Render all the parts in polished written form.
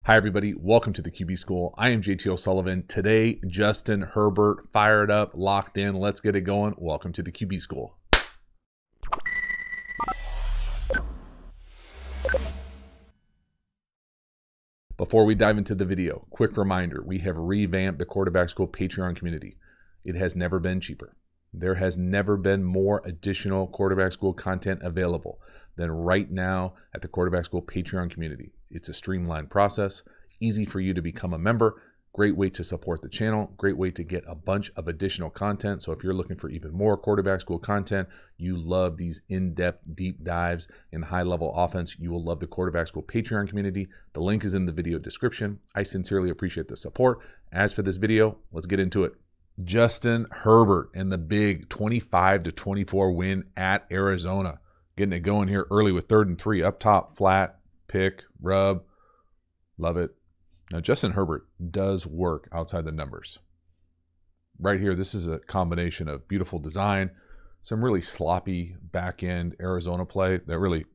Hi everybody, welcome to the QB School. I am JT O'Sullivan. Today, Justin Herbert, fired up, locked in. Let's get it going. Welcome to the QB School. Before we dive into the video, quick reminder, we have revamped the Quarterback School Patreon community. It has never been cheaper. There has never been more additional Quarterback School content available than right now at the Quarterback School Patreon community. It's a streamlined process, easy for you to become a member, great way to support the channel, great way to get a bunch of additional content. So if you're looking for even more Quarterback School content, you love these in-depth deep dives in high-level offense, you will love the Quarterback School Patreon community. The link is in the video description. I sincerely appreciate the support. As for this video, let's get into it. Justin Herbert and the big 25-24 win at Arizona. Getting it going here early with 3rd and 3 up top, flat, pick, rub. Love it. Now, Justin Herbert does work outside the numbers. Right here, this is a combination of beautiful design, some really sloppy back-end Arizona play that really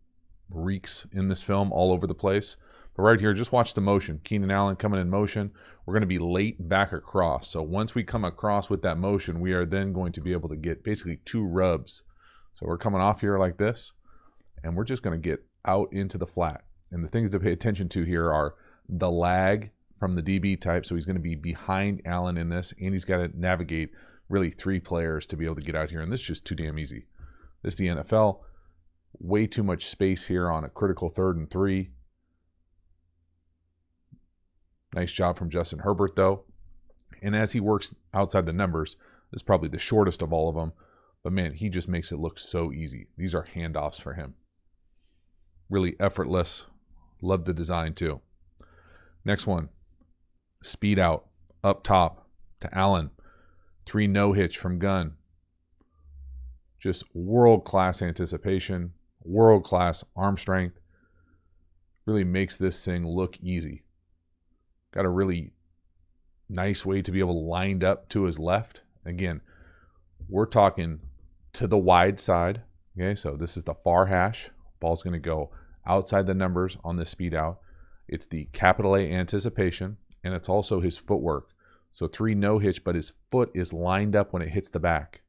reeks in this film all over the place. But right here, just watch the motion. Keenan Allen coming in motion. We're going to be late back across. So once we come across with that motion, we are then going to be able to get basically 2 rubs. So we're coming off here like this, and we're just going to get out into the flat. And the things to pay attention to here are the lag from the DB type. So he's going to be behind Allen in this, and he's got to navigate really 3 players to be able to get out here. And this is just too damn easy. This is the NFL. Way too much space here on a critical 3rd and 3. Nice job from Justin Herbert, though. And as he works outside the numbers, this is probably the shortest of all of them. But, man, he just makes it look so easy. These are handoffs for him. Really effortless. Love the design, too. Next one. Speed out. Up top to Allen. 3 no-hitch from Gunn. Just world-class anticipation. World-class arm strength. Really makes this thing look easy. Got a really nice way to be able to line up to his left. Again, we're talking to the wide side. Okay, so this is the far hash. Ball's going to go outside the numbers on this speed out. It's the capital A anticipation, and it's also his footwork. So 3 no hitch, but his foot is lined up when it hits the back.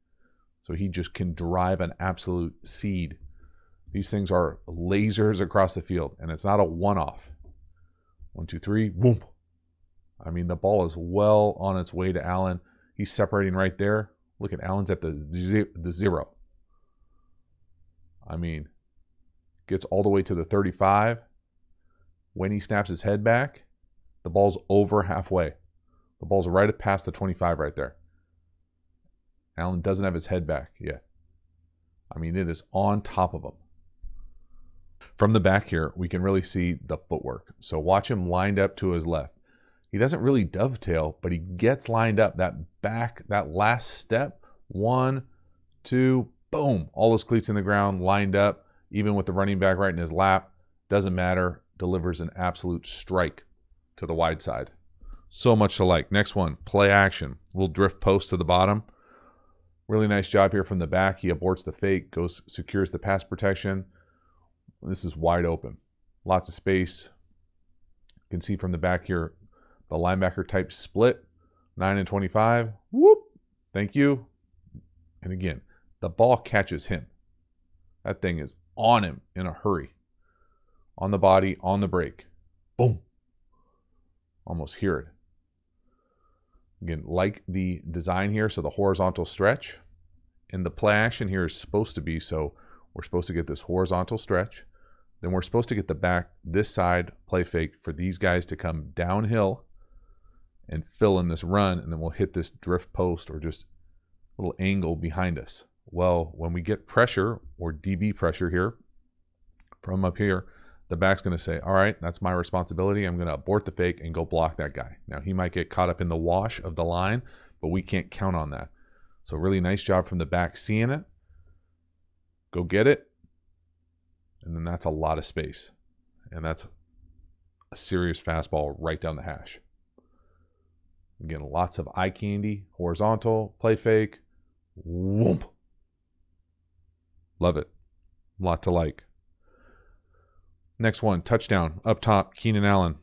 So he just can drive an absolute seed. These things are lasers across the field, and it's not a one-off. 1, 2, 3, boom. I mean, the ball is well on its way to Allen. He's separating right there. Look at Allen's at the 0. I mean, gets all the way to the 35. When he snaps his head back, the ball's over halfway. The ball's right past the 25 right there. Allen doesn't have his head back yet. I mean, it is on top of him. From the back here, we can really see the footwork. So watch him lined up to his left. He doesn't really dovetail, but he gets lined up. That back, that last step, 1, 2, boom. All those cleats in the ground, lined up, even with the running back right in his lap. Doesn't matter. Delivers an absolute strike to the wide side. So much to like. Next one, play action. Little drift post to the bottom. Really nice job here from the back. He aborts the fake, goes, secures the pass protection. This is wide open. Lots of space. You can see from the back here, the linebacker type split, 9 and 25. Whoop. Thank you. And again, the ball catches him. That thing is on him in a hurry. On the body, on the break. Boom. Almost hear it. Again, like the design here, so the horizontal stretch. And the play action here is supposed to be, so we're supposed to get this horizontal stretch. Then we're supposed to get the back, this side play fake for these guys to come downhill and fill in this run, and then we'll hit this drift post or just a little angle behind us. Well, when we get pressure or DB pressure here from up here, the back's going to say, all right, that's my responsibility. I'm going to abort the fake and go block that guy. Now, he might get caught up in the wash of the line, but we can't count on that. So really nice job from the back seeing it. Go get it. And then that's a lot of space. And that's a serious fastball right down the hash. Again, lots of eye candy, horizontal, play fake, whoomp. Love it. A lot to like. Next one, touchdown. Up top, Keenan Allen.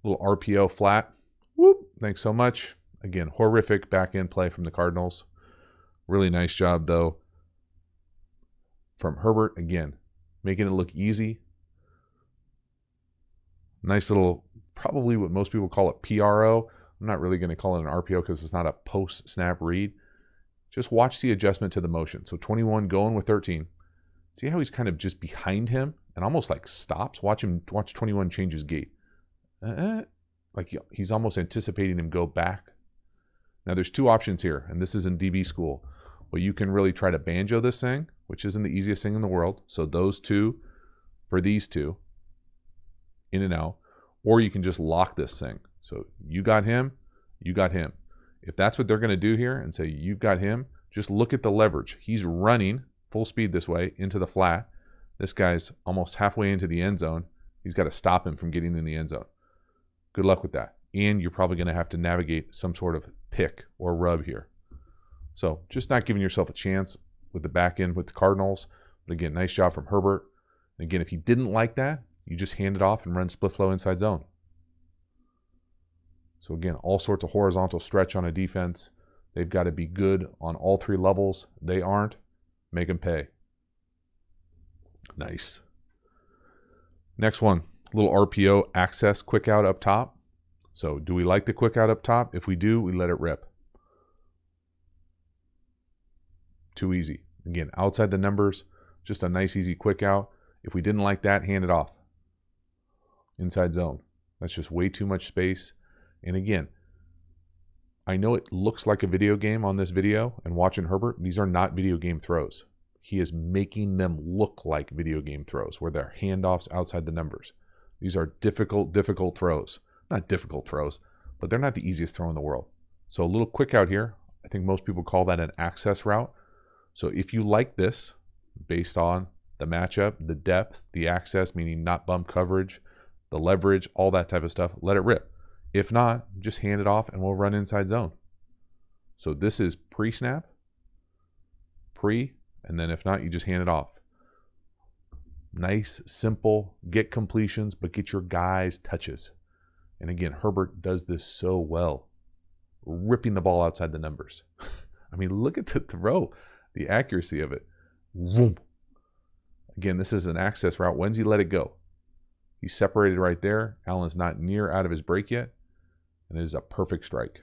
Little RPO flat. Whoop. Thanks so much. Again, horrific back end play from the Cardinals. Really nice job, though, from Herbert. Again, making it look easy. Nice little, probably what most people call it PRO. I'm not really going to call it an RPO because it's not a post-snap read. Just watch the adjustment to the motion. So 21 going with 13. See how he's kind of just behind him and almost like stops? Watch 21 change his gait. Like he's almost anticipating him go back. Now there's two options here, and this is in DB school. Well, you can really try to banjo this thing, which isn't the easiest thing in the world. So those two for these two, in and out. Or you can just lock this thing. So you got him, you got him. If that's what they're going to do here and say you've got him, just look at the leverage. He's running full speed this way into the flat. This guy's almost halfway into the end zone. He's got to stop him from getting in the end zone. Good luck with that. And you're probably going to have to navigate some sort of pick or rub here. So just not giving yourself a chance with the back end with the Cardinals. But again, nice job from Herbert. And again, if he didn't like that, you just hand it off and run split flow inside zone. So again, all sorts of horizontal stretch on a defense. They've got to be good on all three levels. They aren't. Make them pay. Nice. Next one, little RPO access quick out up top. So do we like the quick out up top? If we do, we let it rip. Too easy. Again, outside the numbers, just a nice easy quick out. If we didn't like that, hand it off. Inside zone. That's just way too much space. And again, I know it looks like a video game on this video, and watching Herbert, these are not video game throws. He is making them look like video game throws where they're handoffs outside the numbers. These are difficult throws. Not difficult throws, but they're not the easiest throw in the world. So a little quick out here. I think most people call that an access route. So if you like this, based on the matchup, the depth, the access, meaning not bump coverage, the leverage, all that type of stuff, let it rip. If not, just hand it off and we'll run inside zone. So this is pre-snap, and then if not, you just hand it off. Nice, simple, get completions, but get your guys touches. And again, Herbert does this so well, ripping the ball outside the numbers. I mean, look at the throw, the accuracy of it. Vroom. Again, this is an access route. When's he let it go? He's separated right there. Allen's not near out of his break yet. And it is a perfect strike.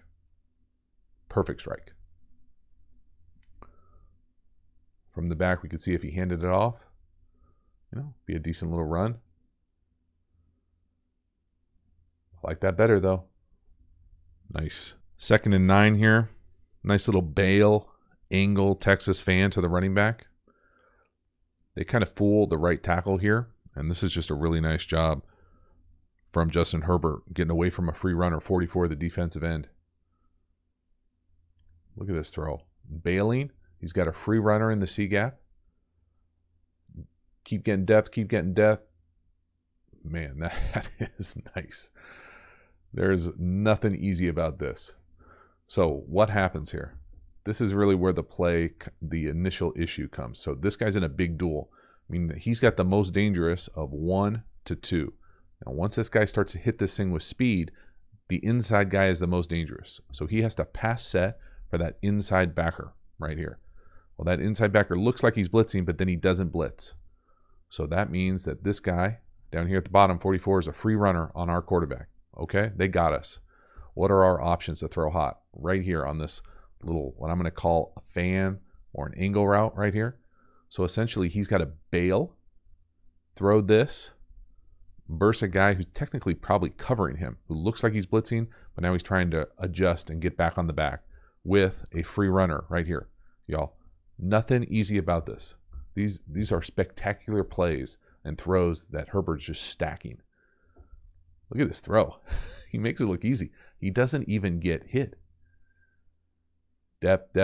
Perfect strike. From the back, we could see if he handed it off. You know, be a decent little run. I like that better, though. Nice. 2nd and 9 here. Nice little bail angle Texas fan to the running back. They kind of fool the right tackle here. And this is just a really nice job from Justin Herbert, getting away from a free runner, 44, the defensive end. Look at this throw. Bailing. He's got a free runner in the C gap. Keep getting depth, keep getting depth. Man, that is nice. There's nothing easy about this. So what happens here? This is really where the initial issue comes. So this guy's in a big duel. I mean, he's got the most dangerous of 1 to 2. Now, once this guy starts to hit this thing with speed, the inside guy is the most dangerous. So he has to pass set for that inside backer right here. Well, that inside backer looks like he's blitzing, but then he doesn't blitz. So that means that this guy down here at the bottom, 44, is a free runner on our quarterback. Okay, they got us. What are our options to throw hot? Right here on this little, what I'm going to call a fan or an angle route right here. So essentially, he's got to bail, throw this, versus a guy who's technically probably covering him, who looks like he's blitzing, but now he's trying to adjust and get back on the back with a free runner right here. Y'all, nothing easy about this. These are spectacular plays and throws that Herbert's just stacking. Look at this throw. He makes it look easy. He doesn't even get hit. Depth.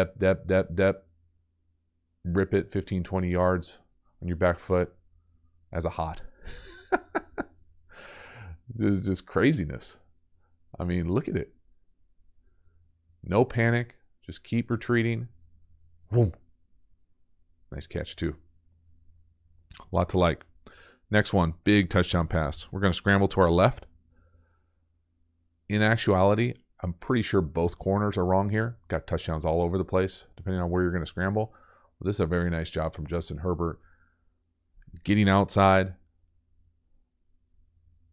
Rip it 15, 20 yards on your back foot as a hot. This is just craziness. I mean, look at it. No panic. Just keep retreating. Boom. Nice catch, too. A lot to like. Next one, big touchdown pass. We're going to scramble to our left. In actuality, I'm pretty sure both corners are wrong here. Got touchdowns all over the place, depending on where you're going to scramble. Well, this is a very nice job from Justin Herbert. Getting outside,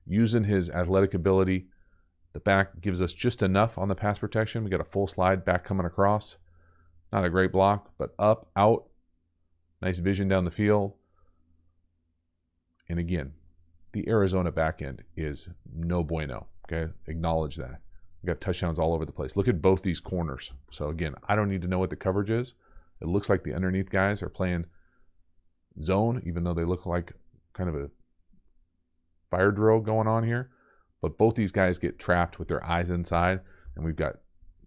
using his athletic ability. The back gives us just enough on the pass protection. We got a full slide, back coming across. Not a great block, but up, out. Nice vision down the field. And again, the Arizona back end is no bueno. Okay, acknowledge that. We got touchdowns all over the place. Look at both these corners. So again, I don't need to know what the coverage is. It looks like the underneath guys are playing zone, even though they look like kind of a fire drill going on here. But both these guys get trapped with their eyes inside, and we've got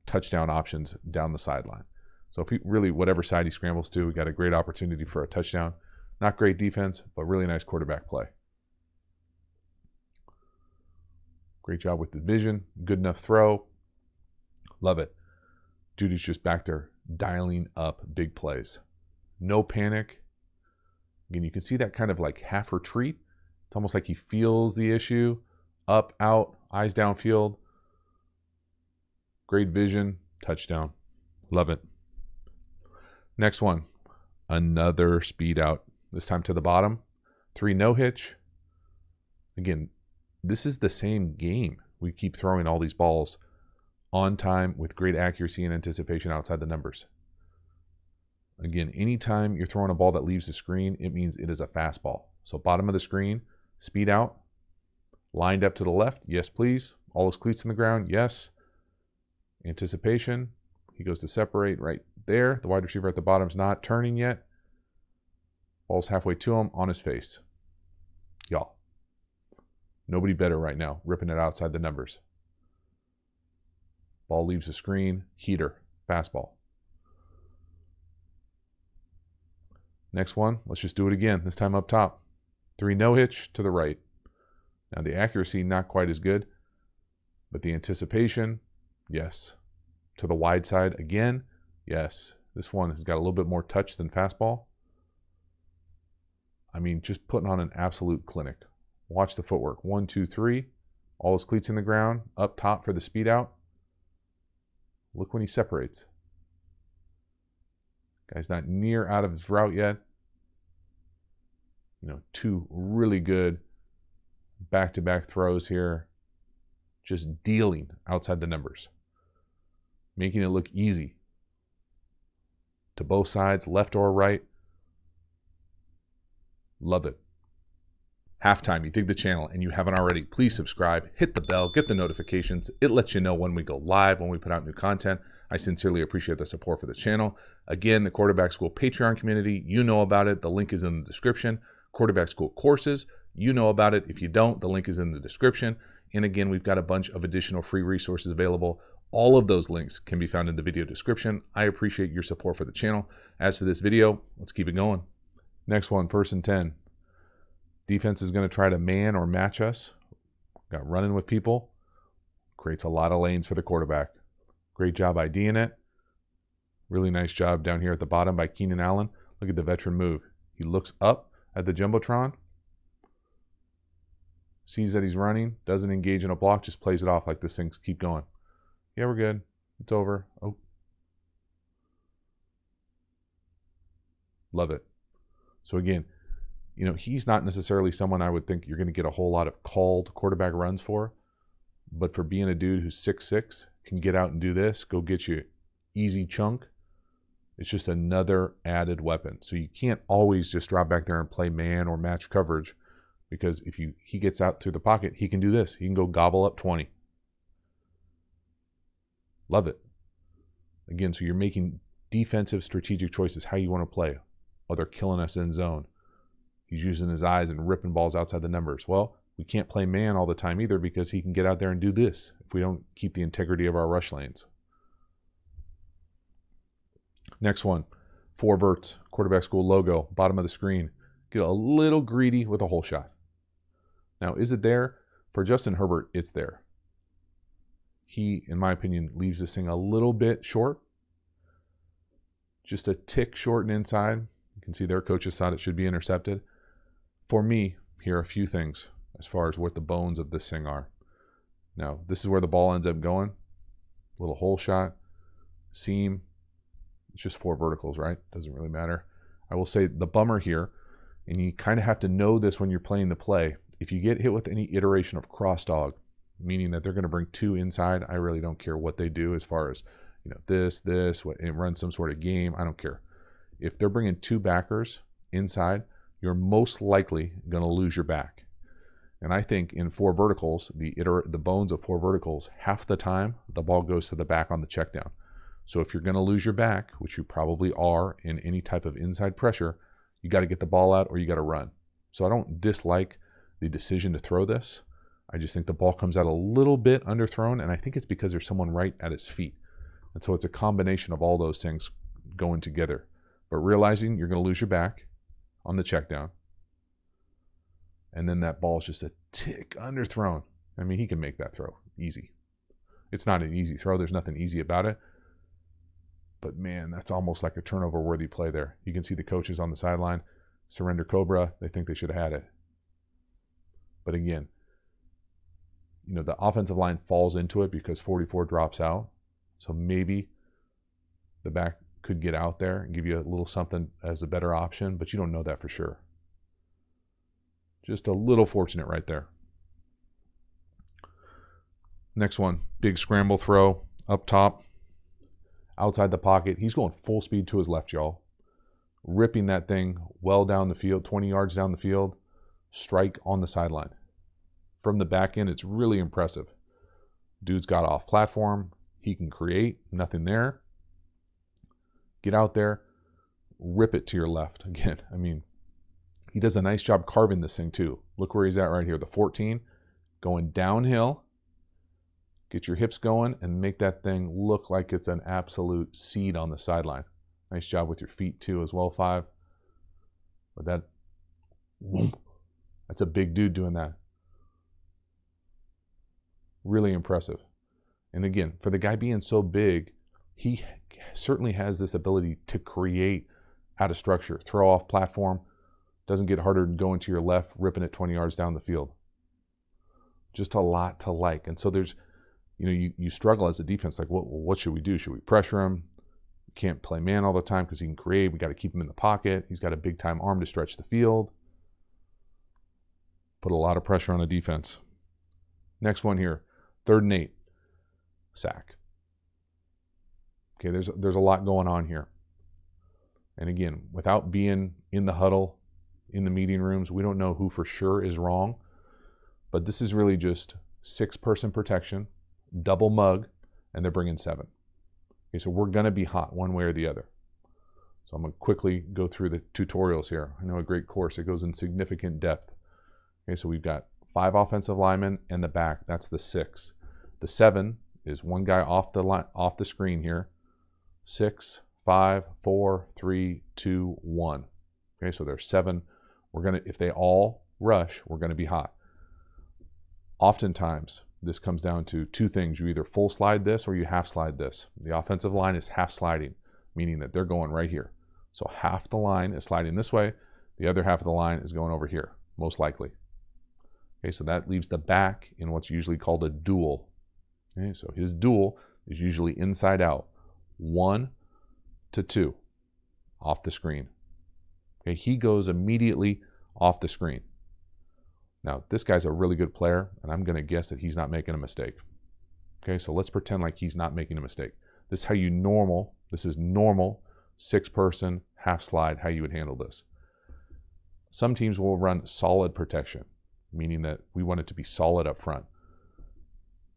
touchdown options down the sideline. So if he really, whatever side he scrambles to, we got a great opportunity for a touchdown. Not great defense, but really nice quarterback play. Great job with the vision. Good enough throw. Love it. Dude is just back there dialing up big plays. No panic. Again, you can see that kind of like half retreat. It's almost like he feels the issue. Up, out, eyes downfield. Great vision. Touchdown. Love it. Next one. Another speed out. This time to the bottom. 3 no hitch. Again, this is the same game. We keep throwing all these balls on time with great accuracy and anticipation outside the numbers. Again, anytime you're throwing a ball that leaves the screen, it means it is a fastball. So bottom of the screen, speed out, lined up to the left, yes please. All his cleats in the ground, yes. Anticipation, he goes to separate right there. The wide receiver at the bottom's not turning yet. Ball's halfway to him, on his face. Y'all. Nobody better right now, ripping it outside the numbers. Ball leaves the screen, heater, fastball. Next one, let's just do it again, this time up top. 3 no hitch to the right. Now the accuracy, not quite as good, but the anticipation, yes. To the wide side again, yes. This one has got a little bit more touch than fastball. I mean, just putting on an absolute clinic. Watch the footwork. 1, 2, 3. All his cleats in the ground. Up top for the speed out. Look when he separates. Guy's not near out of his route yet. You know, 2 really good back-to-back throws here. Just dealing outside the numbers. Making it look easy. To both sides, left or right. Love it. Halftime, you dig the channel and you haven't already, please subscribe, hit the bell, get the notifications. It lets you know when we go live, when we put out new content. I sincerely appreciate the support for the channel. Again, the Quarterback School Patreon community, you know about it. The link is in the description. Quarterback School courses, you know about it. If you don't, the link is in the description. And again, we've got a bunch of additional free resources available. All of those links can be found in the video description. I appreciate your support for the channel. As for this video, let's keep it going. Next one, 1st and 10. Defense is going to try to man or match us. Got running with people. Creates a lot of lanes for the quarterback. Great job IDing it. Really nice job down here at the bottom by Keenan Allen. Look at the veteran move. He looks up at the Jumbotron. Sees that he's running. Doesn't engage in a block. Just plays it off like this thing's keep going. Yeah, we're good. It's over. Oh. Love it. So again, you know, he's not necessarily someone I would think you're going to get a whole lot of called quarterback runs for. But for being a dude who's 6'6", can get out and do this, go get you easy chunk. It's just another added weapon. So you can't always just drop back there and play man or match coverage. Because if he gets out through the pocket, he can do this. He can go gobble up 20. Love it. Again, so you're making defensive strategic choices, how you want to play. Oh, they're killing us in zone. He's using his eyes and ripping balls outside the numbers. Well, we can't play man all the time either because he can get out there and do this if we don't keep the integrity of our rush lanes. Next one, 4 verts, Quarterback School logo, bottom of the screen. Get a little greedy with a hole shot. Now, is it there? For Justin Herbert, it's there. He, in my opinion, leaves this thing a little bit short. Just a tick short and inside. You can see their coaches thought it should be intercepted. For me, here are a few things as far as what the bones of this thing are. Now, this is where the ball ends up going. Little hole shot, seam. It's just 4 verticals, right? Doesn't really matter. I will say the bummer here, and you kind of have to know this when you're playing the play. If you get hit with any iteration of cross dog, meaning that they're going to bring 2 inside, I really don't care what they do as far as, you know, this, and run some sort of game. I don't care. If they're bringing 2 backers inside, you're most likely going to lose your back. And I think in 4 verticals, the bones of 4 verticals, half the time the ball goes to the back on the check down. So if you're going to lose your back, which you probably are in any type of inside pressure, you got to get the ball out or you got to run. So I don't dislike the decision to throw this. I just think the ball comes out a little bit underthrown, and I think it's because there's someone right at his feet. And so it's a combination of all those things going together. But realizing you're going to lose your back on the check down, and then that ball is just a tick underthrown. I mean, he can make that throw easy. It's not an easy throw. There's nothing easy about it. But man, that's almost like a turnover-worthy play there. You can see the coaches on the sideline, surrender Cobra. They think they should have had it. But again, you know, the offensive line falls into it because 44 drops out. So maybe the back could get out there and give you a little something as a better option, but you don't know that for sure. Just a little fortunate right there. Next one, big scramble throw up top, outside the pocket. He's going full speed to his left, y'all. Ripping that thing well down the field, 20 yards down the field, strike on the sideline. From the back end, it's really impressive. Dude's got off platform. He can create, nothing there. Get out there, rip it to your left. Again, I mean, he does a nice job carving this thing too. Look where he's at right here, the 14, going downhill. Get your hips going and make that thing look like it's an absolute seed on the sideline. Nice job with your feet too as well, 5. But that's a big dude doing that. Really impressive. And again, for the guy being so big, he certainly has this ability to create out of structure, throw off platform, doesn't get harder than going to your left, ripping it 20 yards down the field. Just a lot to like. And so there's, you know, you struggle as a defense, like, what should we do? Should we pressure him? We can't play man all the time because he can create. We got to keep him in the pocket. He's got a big time arm to stretch the field. Put a lot of pressure on a defense. Next one here, 3rd and 8, sack. Okay, there's a lot going on here. And again, without being in the huddle, in the meeting rooms, we don't know who for sure is wrong. But this is really just 6-person protection, double mug, and they're bringing 7. Okay, so we're going to be hot one way or the other. So I'm going to quickly go through the tutorials here. I know a great course. It goes in significant depth. Okay, so we've got 5 offensive linemen and the back. That's the 6. The 7 is one guy off the screen here. 6, 5, 4, 3, 2, 1. Okay, so there's 7. If they all rush, we're gonna be hot. Oftentimes, this comes down to 2 things. You either full slide this or you half slide this. The offensive line is half sliding, meaning that they're going right here. So half the line is sliding this way. The other half of the line is going over here, most likely. Okay, so that leaves the back in what's usually called a duel. Okay, so his duel is usually inside out. 1 to 2 off the screen. Okay, he goes immediately off the screen. Now, this guy's a really good player, and I'm going to guess that he's not making a mistake. Okay, so let's pretend like he's not making a mistake. This is this is normal 6-person half slide, how you would handle this. Some teams will run solid protection, meaning that we want it to be solid up front.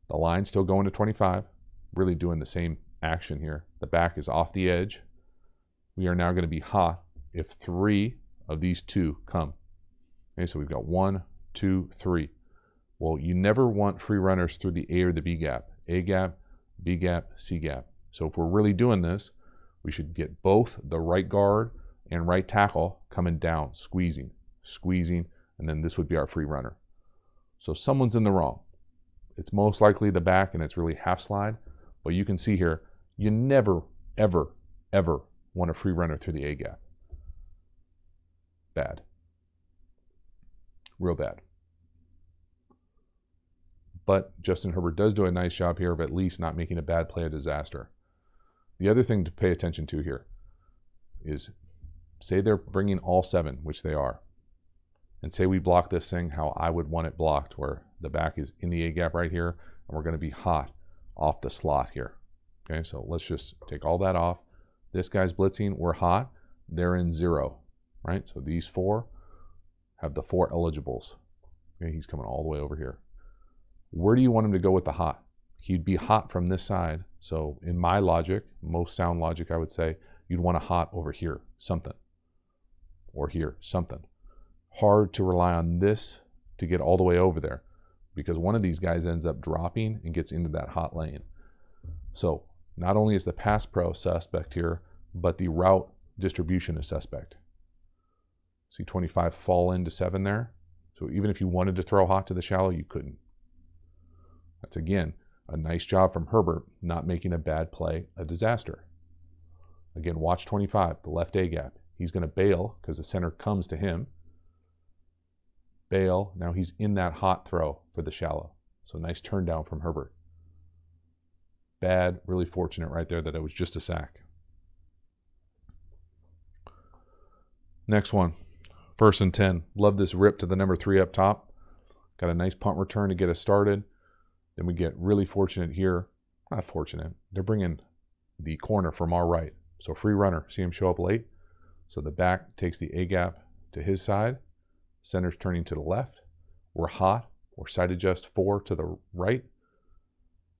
The line's still going to 25, really doing the same action here. The back is off the edge. We are now going to be hot if 3 of these 2 come. Okay, so we've got 1, 2, 3. Well, you never want free runners through the A or the B gap. A gap, B gap, C gap. So if we're really doing this, we should get both the right guard and right tackle coming down, squeezing, and then this would be our free runner. So someone's in the wrong. It's most likely the back, and it's really half slide. But you can see here, you never, ever, ever want a free runner through the A gap. Bad. Real bad. But Justin Herbert does do a nice job here of at least not making a bad play a disaster. The other thing to pay attention to here is, say they're bringing all 7, which they are, and say we block this thing how I would want it blocked, where the back is in the A gap right here, and we're going to be hot off the slot here. Okay, so let's just take all that off. This guy's blitzing, we're hot, they're in 0, right? So these 4 have the 4 eligibles. Okay, he's coming all the way over here. Where do you want him to go with the hot? He'd be hot from this side. So in my logic, most sound logic, I would say, you'd want a hot over here, something. Or here, something. Hard to rely on this to get all the way over there, because one of these guys ends up dropping and gets into that hot lane. So not only is the pass pro suspect here, but the route distribution is suspect. See 25 fall into 7 there? So even if you wanted to throw hot to the shallow, you couldn't. That's, again, a nice job from Herbert not making a bad play a disaster. Again, watch 25, the left A gap. He's going to bail because the center comes to him. Bail. Now he's in that hot throw for the shallow. So nice turn down from Herbert. Bad, really fortunate right there that it was just a sack. Next one, 1st and 10. Love this rip to the number 3 up top. Got a nice punt return to get us started. Then we get really fortunate here. Not fortunate. They're bringing the corner from our right. So free runner. See him show up late. So the back takes the A gap to his side. Center's turning to the left. We're hot. We're side adjust 4 to the right.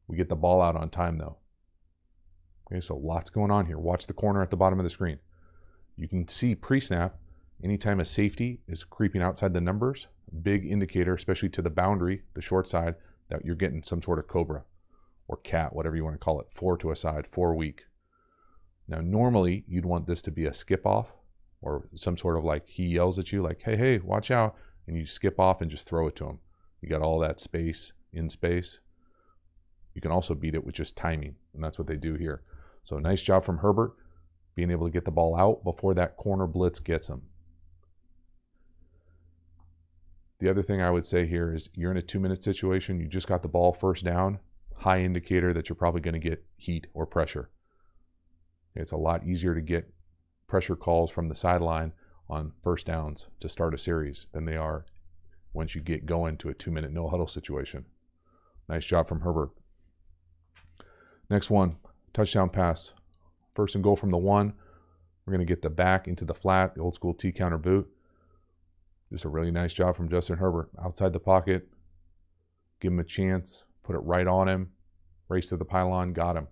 We get the ball out on time though. Okay, so lots going on here. Watch the corner at the bottom of the screen. You can see pre-snap, anytime a safety is creeping outside the numbers, big indicator, especially to the boundary, the short side, that you're getting some sort of cobra or cat, whatever you want to call it, 4 to a side, 4 weak. Now, normally you'd want this to be a skip off or some sort of like he yells at you like, hey, hey, watch out. And you skip off and just throw it to him. You got all that space in space. You can also beat it with just timing. And that's what they do here. So nice job from Herbert being able to get the ball out before that corner blitz gets him. The other thing I would say here is you're in a 2-minute situation. You just got the ball 1st down. High indicator that you're probably going to get heat or pressure. It's a lot easier to get pressure calls from the sideline on 1st downs to start a series than they are once you get going to a 2-minute no huddle situation. Nice job from Herbert. Next one, touchdown pass. 1st and goal from the 1. We're going to get the back into the flat, the old school T counter boot. Just a really nice job from Justin Herbert. Outside the pocket, give him a chance, put it right on him, race to the pylon, got him.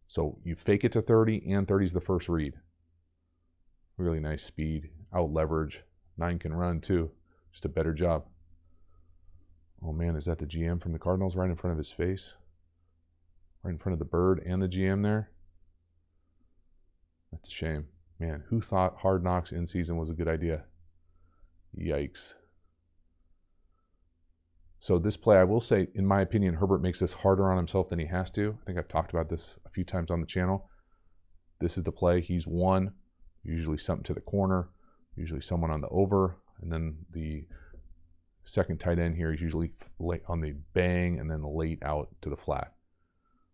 So you fake it to 30, and 30 is the first read. Really nice speed, out leverage. 9 can run too. Just a better job. Oh man, is that the GM from the Cardinals right in front of his face? Right in front of the bird and the GM there? That's a shame. Man, who thought Hard Knocks in season was a good idea? Yikes. So this play, I will say, in my opinion, Herbert makes this harder on himself than he has to. I think I've talked about this a few times on the channel. This is the play. He's 1, usually something to the corner, usually someone on the over, and then the second tight end here is usually late on the bang and then late out to the flat.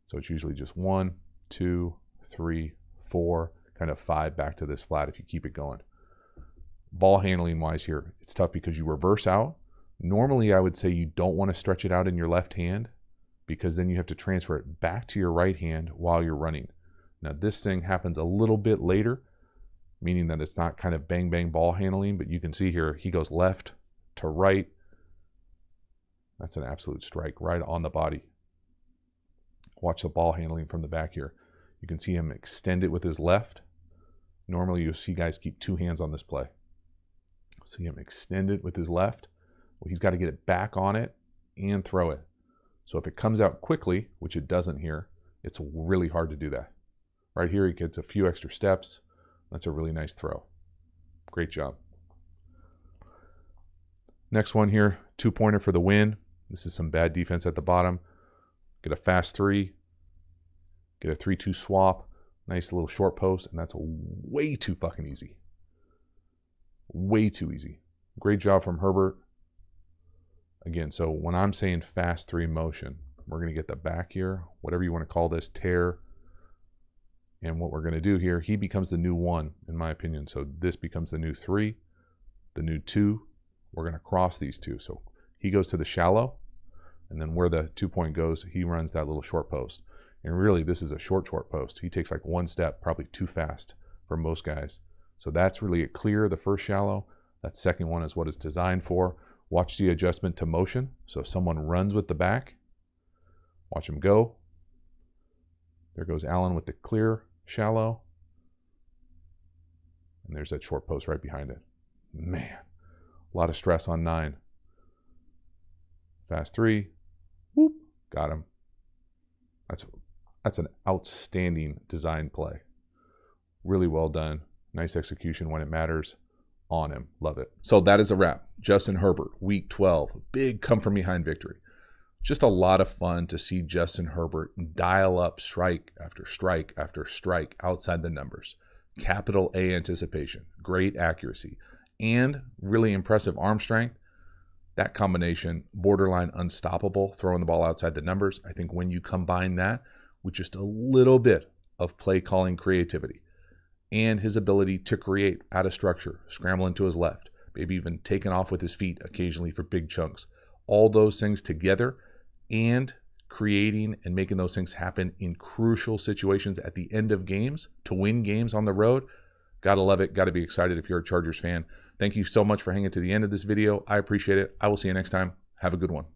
So it's usually just 1, 2, 3, 4, kind of 5 back to this flat if you keep it going. Ball handling wise here, it's tough because you reverse out. Normally, I would say you don't want to stretch it out in your left hand because then you have to transfer it back to your right hand while you're running. Now, this thing happens a little bit later, meaning that it's not kind of bang, bang ball handling, but you can see here, he goes left to right. That's an absolute strike right on the body. Watch the ball handling from the back here. You can see him extend it with his left. Normally, you'll see guys keep 2 hands on this play. See him extend it with his left. Well, he's got to get it back on it and throw it. So if it comes out quickly, which it doesn't here, it's really hard to do that. Right here, he gets a few extra steps. That's a really nice throw. Great job. Next one here, 2-pointer for the win. This is some bad defense at the bottom. Get a fast 3. Get a 3-2 swap. Nice little short post, and that's way too fucking easy. Way too easy. Great job from Herbert. Again, so when I'm saying fast 3 motion, we're going to get the back here, whatever you want to call this, tear. And what we're going to do here, he becomes the new 1, in my opinion. So this becomes the new 3, the new 2. We're going to cross these 2. So he goes to the shallow, and then where the 2-point goes, he runs that little short post. And really, this is a short post. He takes like 1 step, probably too fast for most guys. So that's really a clear, the first shallow. That second one is what it's designed for. Watch the adjustment to motion. So if someone runs with the back, watch him go. There goes Allen with the clear shallow. And there's that short post right behind it. Man, a lot of stress on 9. Fast 3. Whoop, got him. That's an outstanding design play. Really well done. Nice execution when it matters. On him. Love it. So that is a wrap. Justin Herbert, week 12. Big come from behind victory. Just a lot of fun to see Justin Herbert dial up strike after strike after strike outside the numbers. Capital A anticipation, great accuracy, and really impressive arm strength. That combination, borderline unstoppable, throwing the ball outside the numbers. I think when you combine that with just a little bit of play calling creativity and his ability to create out of structure, scrambling to his left, maybe even taking off with his feet occasionally for big chunks, all those things together and creating and making those things happen in crucial situations at the end of games to win games on the road. Gotta love it. Gotta be excited if you're a Chargers fan. Thank you so much for hanging to the end of this video. I appreciate it. I will see you next time. Have a good one.